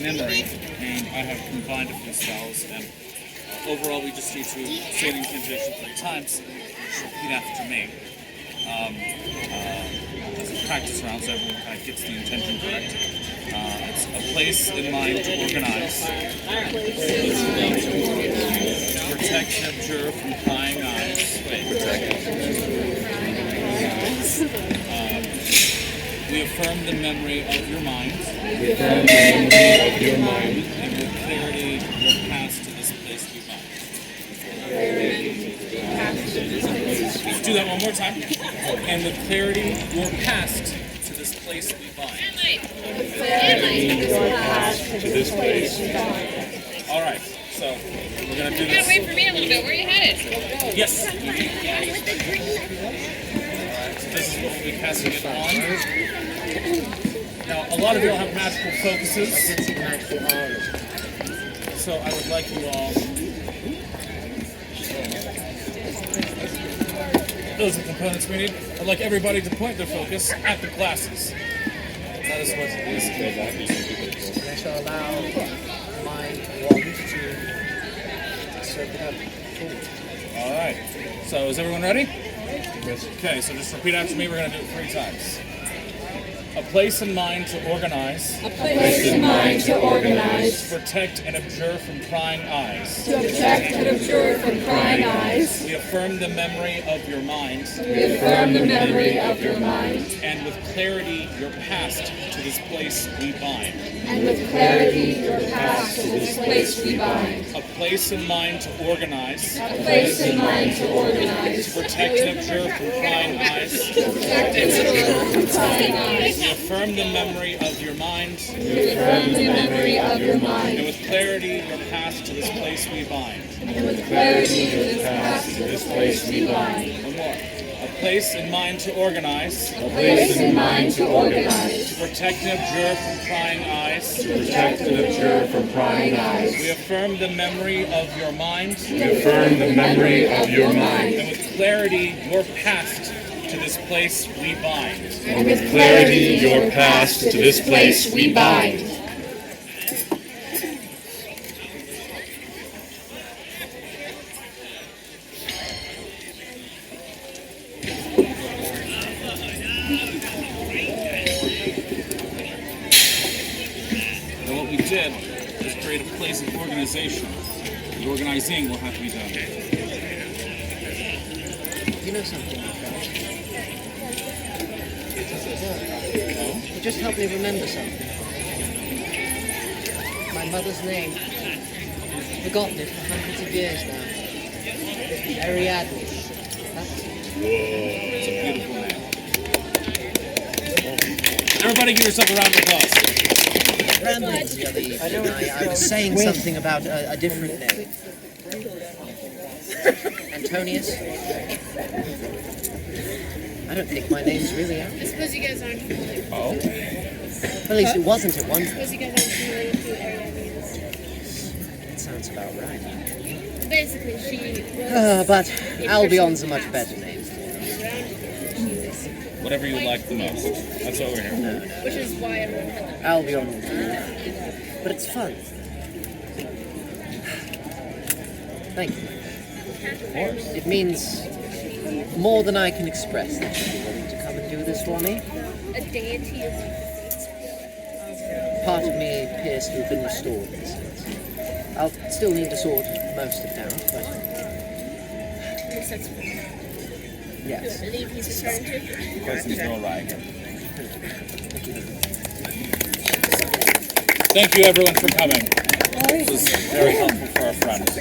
memory, and I have combined a few spells. And overall, we just need to say the incantation 3 times. Repeat after me. As a practice round, so everyone kind of gets the intention correct. It's a place in mind to organize. Protect and abjure from prying eyes. We affirm the memory of your mind. And with clarity, your past to this place we bind. Let's do that one more time. And with clarity, your past to this place we bind. All right, so we're going to do this. Wait for me a little bit. Where are you headed? Yes. All right, so this is what we'll be casting it on. Now, a lot of you all have magical focuses. So I would like you all... Those are the components we need. I'd like everybody to point their focus at the glasses. That is what it is. I shall allow my wand to circle up forward. All right. So is everyone ready? Yes. Okay, so just repeat after me. We're going to do it 3 times. A place in mind to organize. A place in mind to organize. To protect and abjure from prying eyes. To protect and abjure from prying eyes. We affirm the memory of your mind. We affirm the memory of your mind. And with clarity, your past to this place we bind. And with clarity, your past to this place we bind. A place in mind to organize. A place in mind to organize. To protect and abjure from prying eyes. To protect and abjure from prying eyes. We affirm the memory of your mind. We affirm the memory of your mind. And with clarity, your past to this place we bind. And with clarity, your past to this place we bind. One more. A place in mind to organize. A place in mind to organize. To protect and abjure from prying eyes. To protect and abjure from prying eyes. We affirm the memory of your mind. We affirm the memory of your mind. And with clarity, your past to this place we bind. And with clarity, your past to this place we bind. And what we did was create a place of organization. The organizing will have to be done. You know something? It just helped me remember something. My mother's name. I've forgotten it for hundreds of years now. Ariadne. That's it. It's a beautiful name. Everybody give yourself a round of applause. Ramblings the other evening, I was saying something about a different name. Antonius? I don't think my name's really out. I suppose you guys aren't familiar. Oh? At least it wasn't at one I time. suppose you guys aren't familiar with who Ariadne is. That sounds about right. Basically, she was But Albion's a much better name. Whatever you like the most. That's what we're here. Which is why everyone had that. Albion. But it's fun. Thank you. Of course. It means more than I can express that you'd be willing to come and do this for me. A deity of like the Part of me appears to have been restored in a sense. I'll still need to sort most of it out, but fates. yes. I believe he's returned to. Because there's no right. Thank you everyone for coming. This was very helpful for our friends.